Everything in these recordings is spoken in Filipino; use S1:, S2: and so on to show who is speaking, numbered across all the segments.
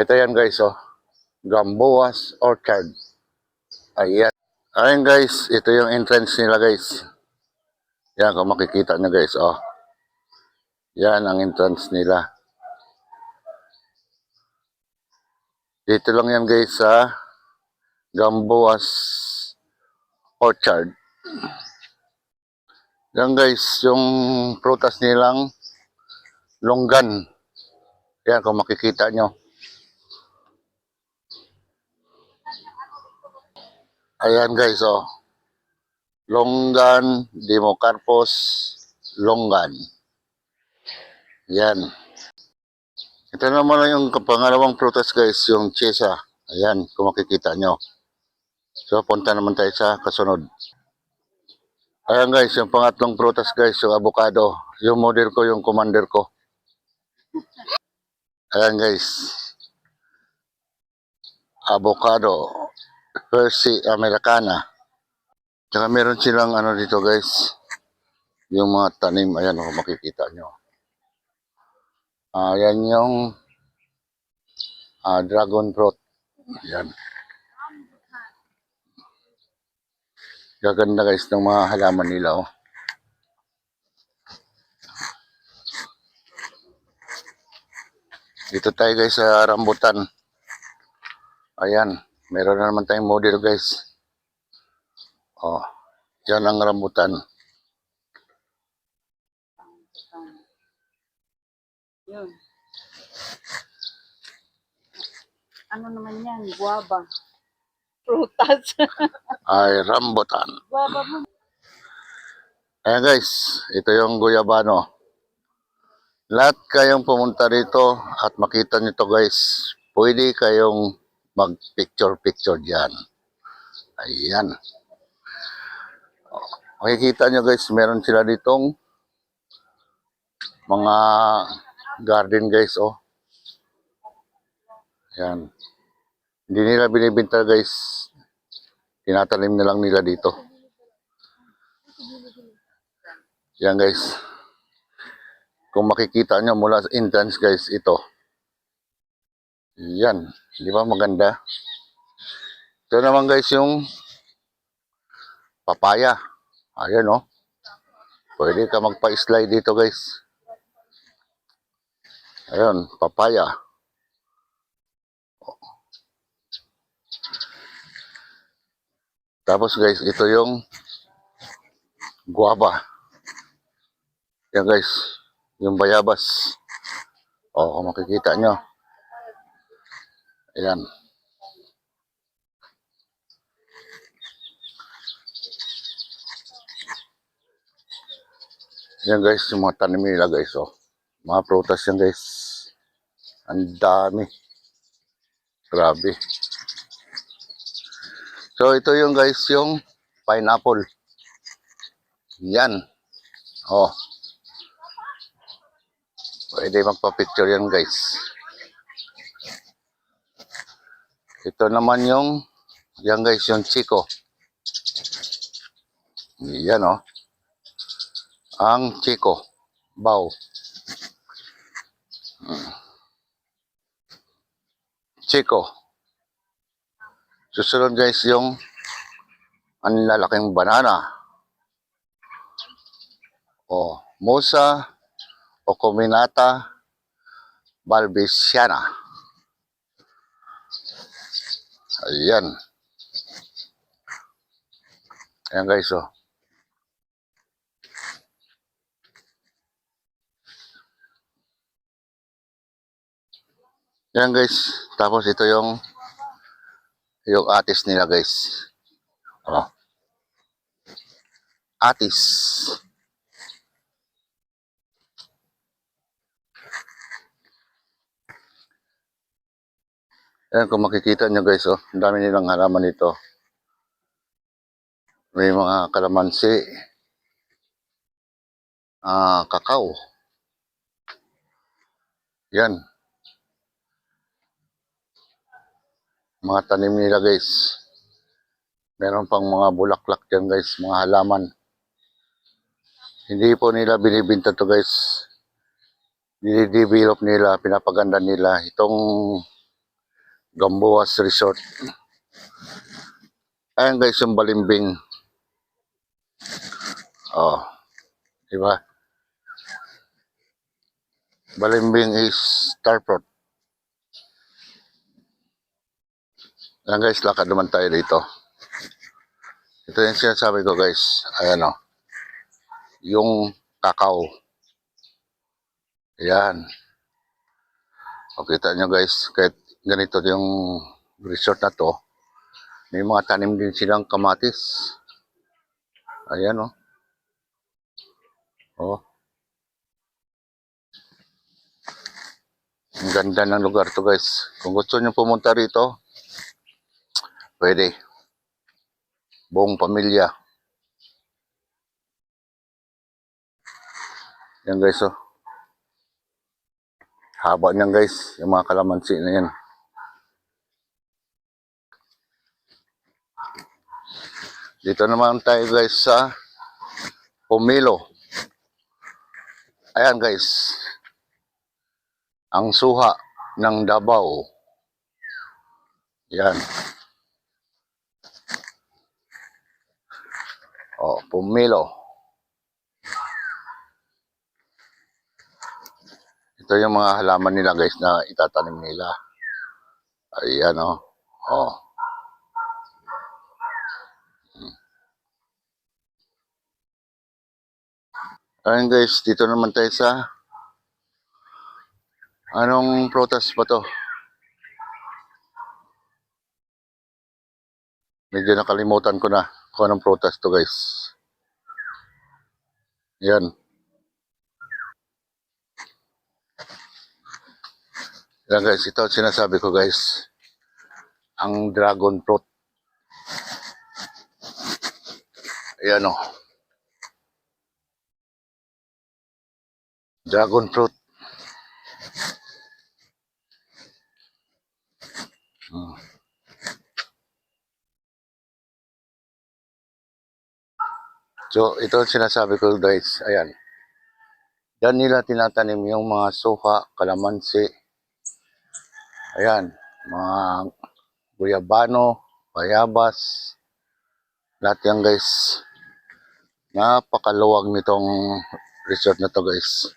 S1: Ito yan guys, oh. Gamboa's Orchard. Ayan. Ayan guys, ito yung entrance nila guys. Yan, kung makikita nyo guys, oh. Yan ang entrance nila. Dito lang yan guys sa Gamboa's Orchard. Yan guys, yung prutas nilang longgan. Yan, kung makikita nyo. Ayan guys, oh. Longgan, Democarpus, longgan. Yan. Ito naman yung pangalawang prutas guys, yung chesa. Ayan, kung makikita nyo. So, punta naman tayo sa kasunod. Ayan guys, yung pangatlong prutas guys, yung avocado. Yung model ko, yung commander ko. Ayan guys. Avocado. Percy Americana. Tsaka meron silang ano dito guys. Yung mga tanim. Ayan kung makikita nyo. Ayan yung dragon fruit. Ayan. Gaganda guys ng mga halaman nila. Oh. Dito tayo guys sa rambutan. Ayan. Meron na naman tayong model guys. Oh. Yan ang rambutan.
S2: Yun. Ano naman yan? Guava. Prutas.
S1: Ay, rambutan.
S2: Guava mo.
S1: Ayan guys, ito yung guyabano. Lahat kayong pumunta rito at makita nito guys, pwede kayong mag-picture-picture dyan. Ayan. Makikita nyo guys, meron sila ditong mga garden guys, oh. Ayan. Hindi nila binibinta guys. Tinatanim na lang nila dito. Yan guys. Kung makikita nyo mula sa entrance guys, ito. Yan. Di ba maganda? Ito naman guys yung papaya. Ayan oh. Pwede ka magpa-slide dito guys. Ayan, papaya. Tapos guys, ito yung guava. Yan guys, yung bayabas. O, kung makikita nyo. Ayan. Yan guys, yung mga tanim nila guys. Oh. Mga prutas yan guys. Ang dami. Grabe. So, ito yung guys, yung pineapple. Yan. Oh. Pwede magpa-picture yan guys. Ito naman yung, yan guys, yung Chico. Yan oh. Ang Chico. Bao. Chico. Susunod guys yung ang lalaking banana. O, Musa Ocuminata balbisiana. Ayan. Ayan guys, oh. Ayan guys. Tapos ito yung atis nila guys. Oh. Atis. Ayan kung makikita nyo guys, oh. Ang dami nilang halaman dito. May mga kalamansi. Kakao. Yan. Mga tanim nila guys. Meron pang mga bulaklak dyan guys. Mga halaman. Hindi po nila binibinta to guys. Dinidevelop nila, pinapaganda nila. Itong Gamboas Resort. Ayan guys, yung Balimbing. Oh, di ba? Balimbing is Starport. Ayan guys, lakad naman tayo dito. Ito yung sinasabi ko guys. Ayan o. Yung kakao. Ayan. O kita nyo guys, kahit ganito yung resort na to, may mga tanim din silang kamatis. Ayan o. Oh. Ang ganda ng lugar to guys. Kung gusto nyo pumunta rito, pwede. Buong pamilya. Yan guys oh. Haba niyan guys, yung mga kalamansi na yan. Dito naman tayo guys sa Pomelo. Ayan guys. Ang suha ng Davao. Yan. Oh, Pomelo. Ito yung mga halaman nila guys na itatanim nila. Ayan oh. Oh. Ayan guys, dito naman tayo sa anong prutas ba to? Medyo nakalimutan ko na kung anong prutas to guys. Yan. Yan guys, ito sinasabi ko guys. Ang dragon fruit. Ayan o. Dragon fruit. Hmm. So, ito sinasabi ko guys. Ayan. Yan nila tinatanim yung mga suha, kalamansi. Ayan. Mga guyabano, bayabas. Lahat yan guys. Napakaluwag nitong resort na to guys.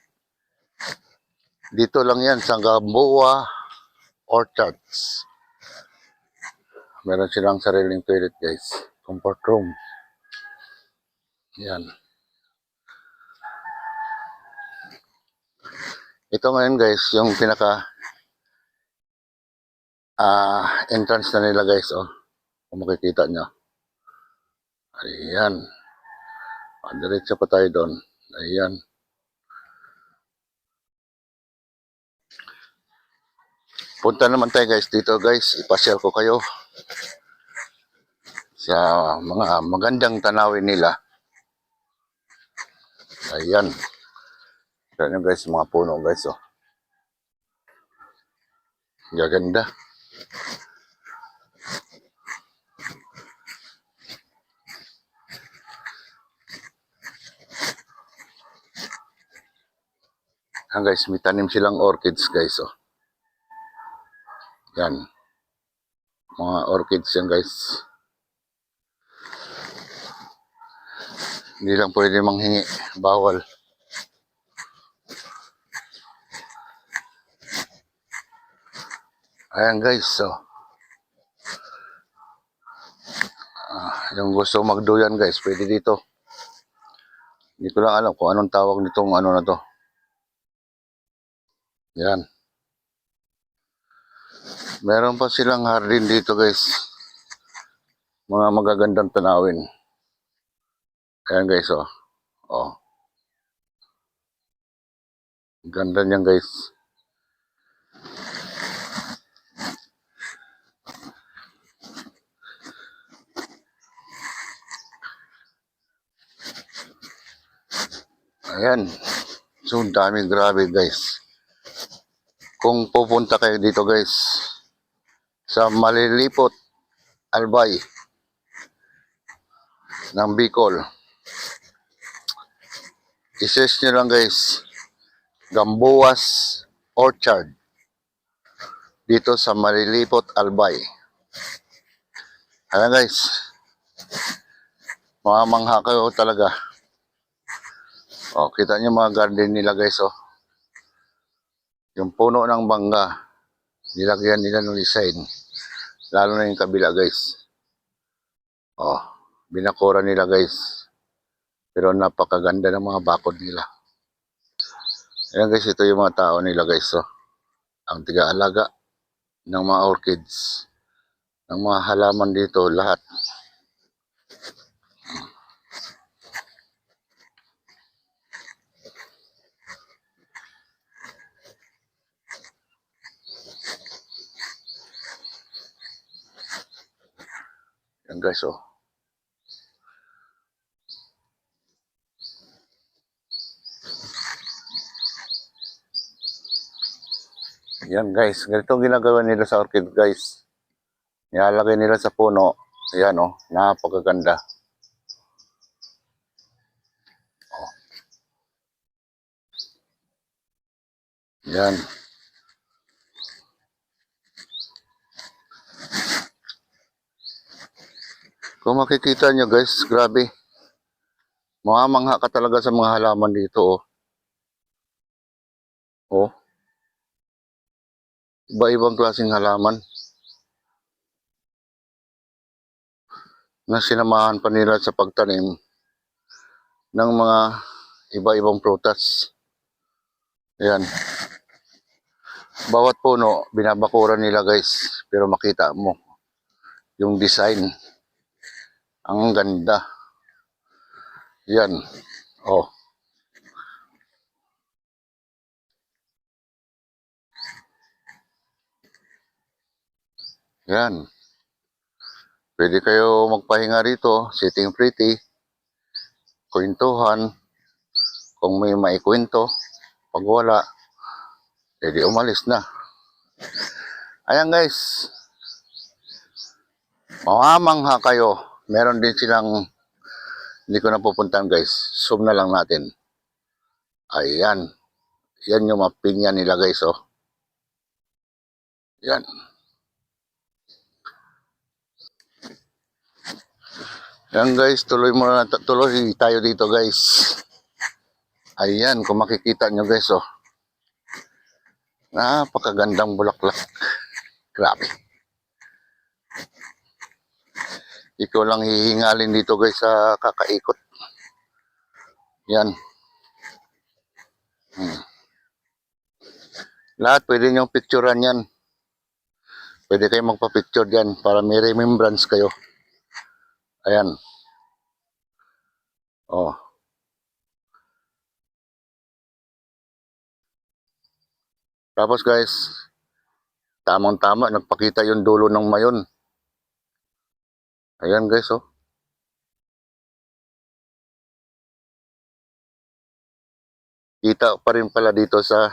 S1: Dito lang yan sa Gamboa Orchards. Meron silang sariling toilet guys. Comfort room. Yan. Ito ngayon guys, yung pinaka entrance na nila guys. Oh. Kung makikita nyo. Ayan. Diretso pa tayo doon. Ayan. Punta naman tayo guys dito guys. Ipasyal ko kayo sa mga magandang tanawin nila. Ayan. Ayan guys, mga puno guys. Oh. Gaganda. Ayan guys, may tanim silang orchids guys. Oh. Yan. Mga orchids yan guys. Hindi lang pwede manghingi. Bawal. Ayan guys. So, yung gusto magduyan guys, pwede dito. Hindi ko lang alam kung anong tawag nitong ano na to. Yan. Meron pa silang hardin dito guys. Mga magagandang tanawin. Ayan guys oh. Oh. Ganda niyan guys. Ayan. So, dami grabe guys. Kung pupunta kayo dito guys sa Malilipot, Albay ng Bicol. I-search nyo lang guys. Gamboas Orchard. dito sa Malilipot, Albay. Ayan guys, mamangha kayo talaga. Oh, kita niyo mga garden nila guys, oh. Yung puno ng bangga, nilagyan nila ng design. Lalo na yung kabila guys. Oh, binakura nila guys. Pero napakaganda ng mga bakod nila. Ayan guys, ito yung mga tao nila guys, oh. Ang tiga-alaga ng mga orchids. Ng mga halaman dito, lahat. Ayan guys, oh. Yan guys, ganito ang ginagawa nila sa orchid guys. Nilalagay nila sa puno. Ayan oh, napakaganda. Yan. Kung makikita nyo guys, grabe. Mamangha ka talaga sa mga halaman dito oh. Oh. Iba-ibang klaseng halaman. Na sinamahan pa nila sa pagtanim ng mga iba-ibang prutas. Ayan. Bawat puno, binabakuran nila guys. Pero makita mo yung design. Ang ganda. Yan. Oh. Yan. Pwede kayo magpahinga rito, sitting pretty, kwentuhan, kung may maikwento, pag wala, pwede umalis na. Ayan guys, mamamangha kayo. Meron din silang, hindi ko na pupuntahan guys, zoom na lang natin. Ayan, yan yung mapinya nila guys oh. Yan. Yan guys, tuloy tayo dito guys. Ayan, kung makikita nyo guys oh. Napakagandang bulaklak. Grabe. Ikaw lang hihingalin dito guys sa kakaikot. Yan. Lahat pwede nyong picturean yan. Pwede kayo magpa-picture dyan para may remembrance kayo. Ayan. Oh. Tapos guys, tamang-tama, nagpakita yung dulo ng mayon. Ayan guys, oh. Kita pa rin pala dito sa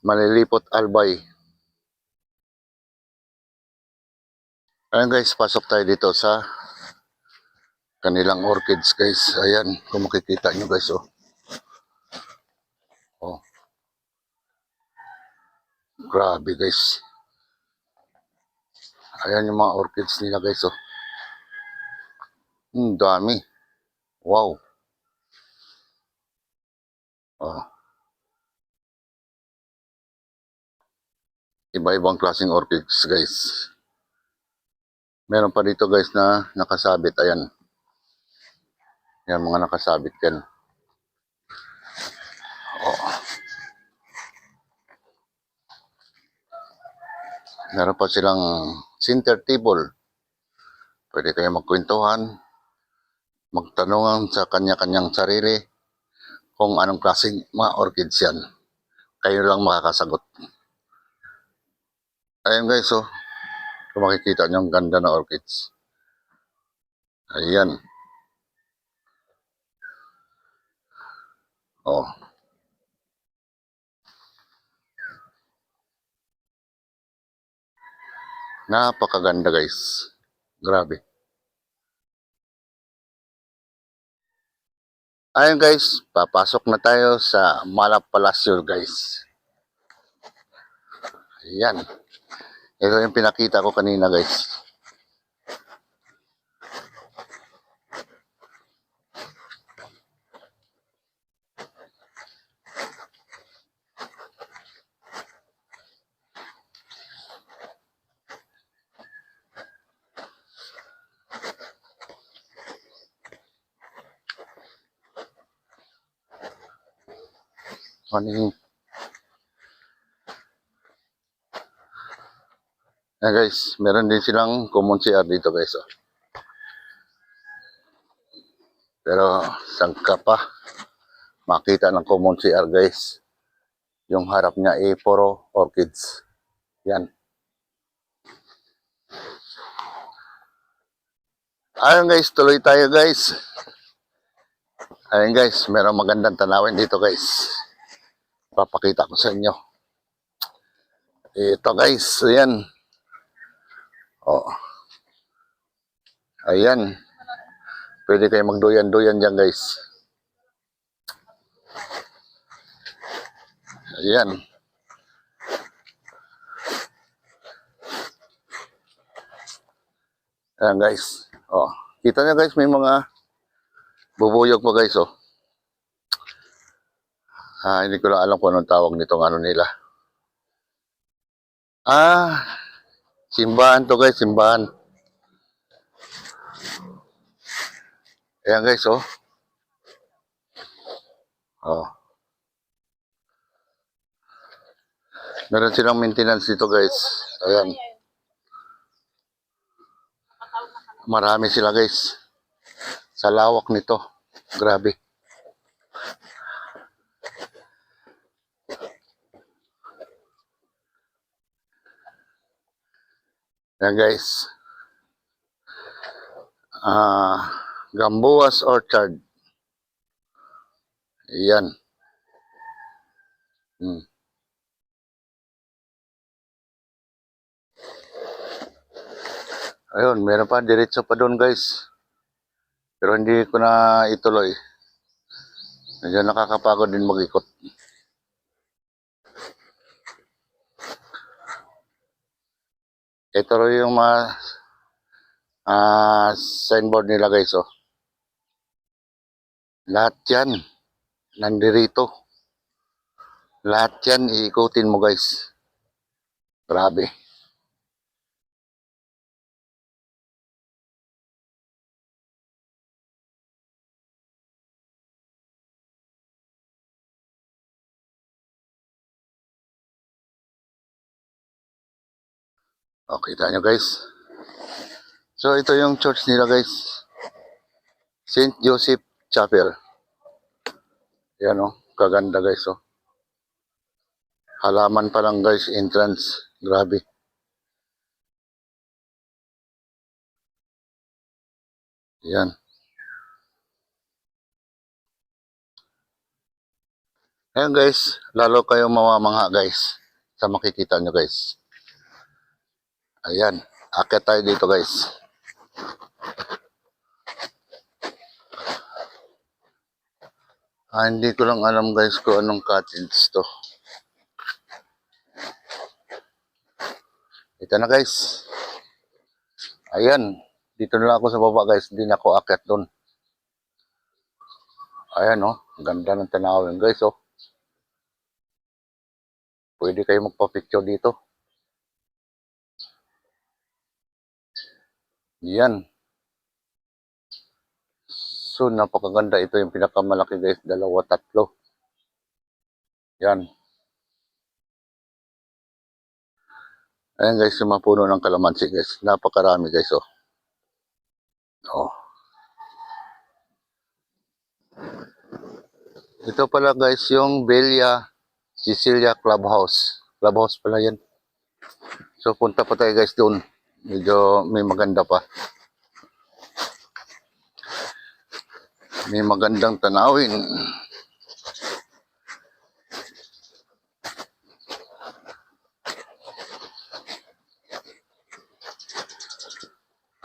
S1: Malilipot, Albay. Ayan guys, pasok tayo dito sa kanilang orchids guys. Ayan, kung makikita nyo guys, oh. Oh. Grabe guys. Ayan yung mga orchids nila guys, oh. Dami. Wow. Oh. Iba-ibang klaseng orchids guys. Meron pa dito guys na nakasabit. Ayan. Yan, mga nakasabit yan. Oh. Meron pa silang center table. Pwede kayo magkwentuhan, magtanungan sa kanya-kanyang sarili kung anong klaseng mga orchids yan. Kayo lang makakasagot. Ayan guys, oh. Kung makikita nyo ang ganda na orchids. Ayan. Oh. Napakaganda guys. Grabe. Ayun guys, papasok na tayo sa Malap Palacio guys. Ayan. Ito yung pinakita ko kanina guys. Ano guys, meron din silang common CR dito guys. Oh. Pero saan ka pa makita ng common CR guys? Yung harap niya ay puro orchids. Yan. Ayun guys, tuloy tayo guys. Ayun guys, meron magandang tanawin dito guys. Papakita ko sa inyo. Ito guys, ayan. Oh. Ayan. Pwede kayo magduyan-duyan dyan guys. Ayan. Ayan guys. Oh. Kita nyo guys, may mga bubuyog pa guys. Oh. Hindi ko lang alam kung anong tawag nitong ano nila. Simbahan to guys, simbahan. Ayan guys, oh. Oh. Meron silang maintenance dito guys. Ayan. Marami sila guys. Sa lawak nito. Grabe. Ayan guys. Gamboas Orchard. Ayan. Ayun, meron pa. Diretso pa doon guys. Pero hindi ko na ituloy. Medyo nakakapagod din mag-ikot. Ito rin yung mga signboard nila guys. Oh. Lahat yan. Nandirito. Lahat yan. Iikutin mo guys. Grabe. Okay, kita nyo guys. So, ito yung church nila guys. St. Joseph Chapel. Yan oh, kaganda guys oh. Halaman pa lang guys, entrance. Grabe. Yan. Ayan guys, lalo kayong mamamangha guys. Sa makikita nyo guys. Ayan, akit tayo dito guys. Hindi ko lang alam guys kung anong cottage to. Ito na guys. Ayan, dito na lang ako sa baba guys. Hindi na ako akit doon. Ayan oh, ganda ng tanawin guys oh. Pwede kayo magpa-picture dito. Yan. So, napakaganda. Ito yung pinakamalaki guys. 2, 3. Yan. Ayan guys, yung mga puno ng kalamansi guys. Napakarami guys oh. Oh. Ito pala guys yung Bella Cecilia Clubhouse. Clubhouse pala yan. So, punta pa tayo guys doon. Medyo may maganda pa. May magandang tanawin.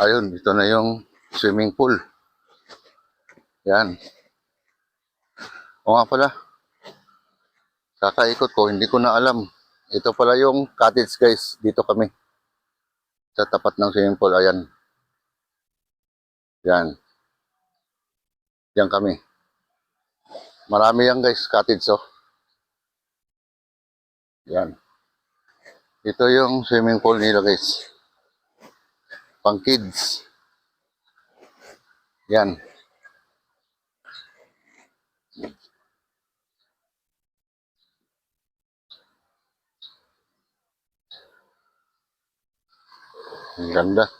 S1: Ayun, ito na yung swimming pool. Yan. O nga pala. Kakaikot ko, hindi ko na alam Ito pala yung cottage guys. Dito kami. Sa tapat ng swimming pool. Ayan. Yan. Yan kami. Marami yan guys. Cottage oh. Yan. Ito yung swimming pool nila guys. Pang kids. Yan. Ang ganda.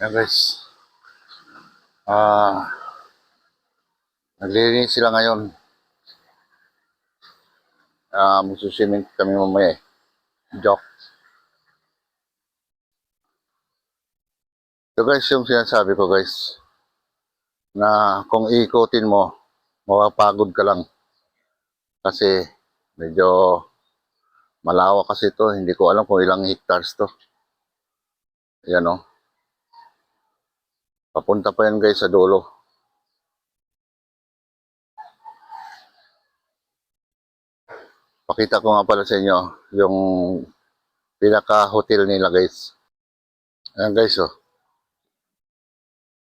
S1: Yan guys. Naglilinis sila ngayon. Magsuswimming kami mamaya eh. Joke. So guys, yung sinasabi ko guys, na kung iikutin mo, mapapagod ka lang. Kasi medyo malawak kasi ito. Hindi ko alam kung ilang hectares to. Yan o. Papunta pa yan guys sa dulo. Pakita ko nga pala sa inyo yung pinaka-hotel nila guys. Ayan guys oh.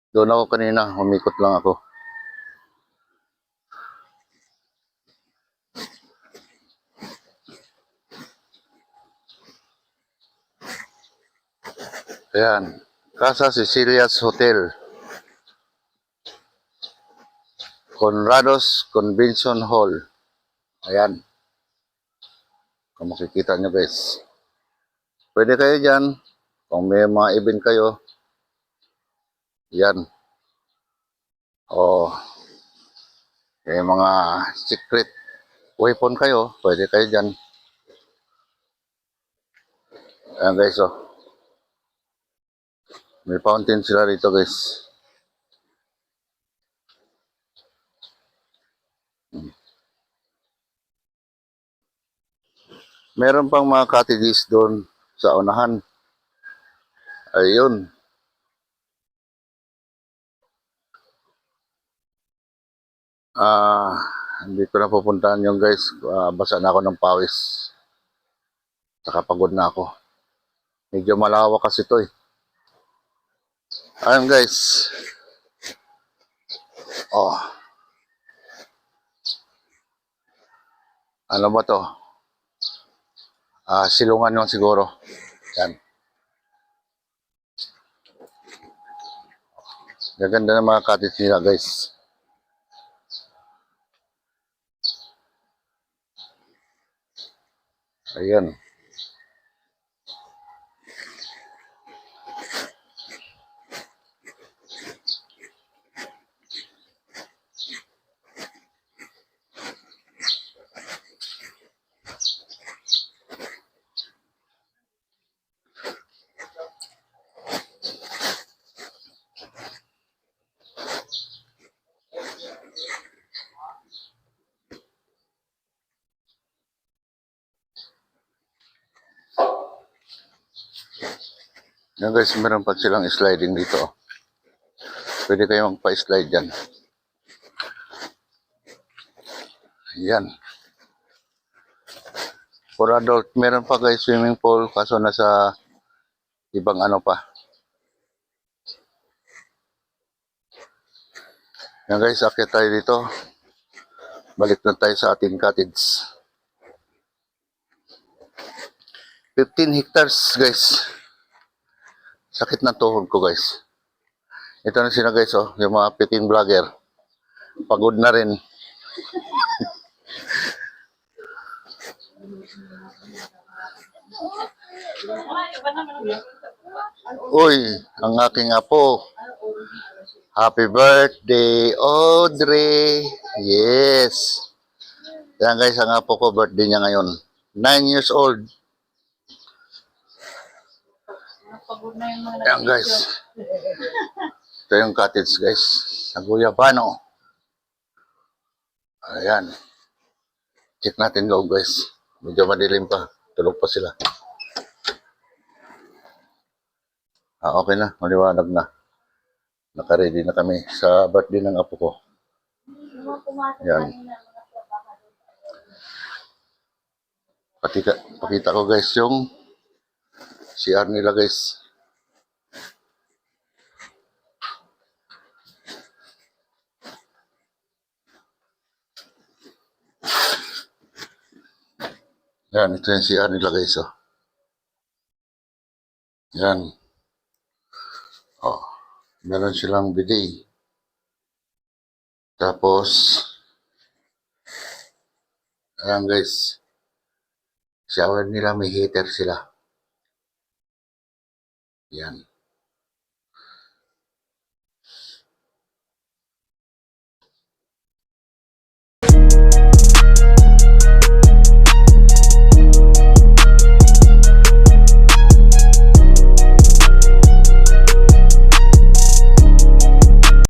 S1: Doon ako kanina, umikot lang ako. Ayan. Casa Cecilia's Hotel. Conrados Convention Hall. Ayan. Kung makikita nyo guys. Pwede kayo dyan. Kung may mga event kayo. Yan. O may mga secret weapon kayo. Pwede kayo dyan. Ayan guys oh. May fountain sila rito guys. Meron pang mga cottages doon sa unahan. Ayun. Hindi ko na pupuntahan yung guys. Basa na ako ng pawis. Saka pagod na ako. Medyo malawak kasi ito eh. Ayun guys. Oh. Ano ba to? Silungan yun siguro. Yan. Gaganda ng mga cottage nila guys. Ayan. Yan guys, meron pa silang sliding dito. Pwede kayo magpa-slide dyan. Yan. For adult, meron pa guys swimming pool kaso nasa ibang ano pa. Yan guys, akit tayo dito. Balik na tayo sa ating cottage. 15 hectares guys. Sakit na tuhod ko guys. Ito na sila guys oh, yung mga piting vlogger. Pagod na rin. Uy, ang aking apo. Happy birthday, Audrey. Yes. Yan guys, ang apo ko, birthday niya ngayon. 9 years old.
S2: Napagod na yung mga
S1: Ayan guys. Ito yung cottage guys. Sa Guyabano. Ayan. Check natin loob guys. Medyo madilim pa. Tulog pa sila. Okay na. Maliwanag na. Naka-ready na kami sa birthday ng apo ko. Ayan. Pakita ko guys yung CR nila guys. Yan, ito yung CR nila guys. Oh. Yan. Oh. Meron silang bidet. Tapos, ayan guys. Shower nila, may heater sila. Yan.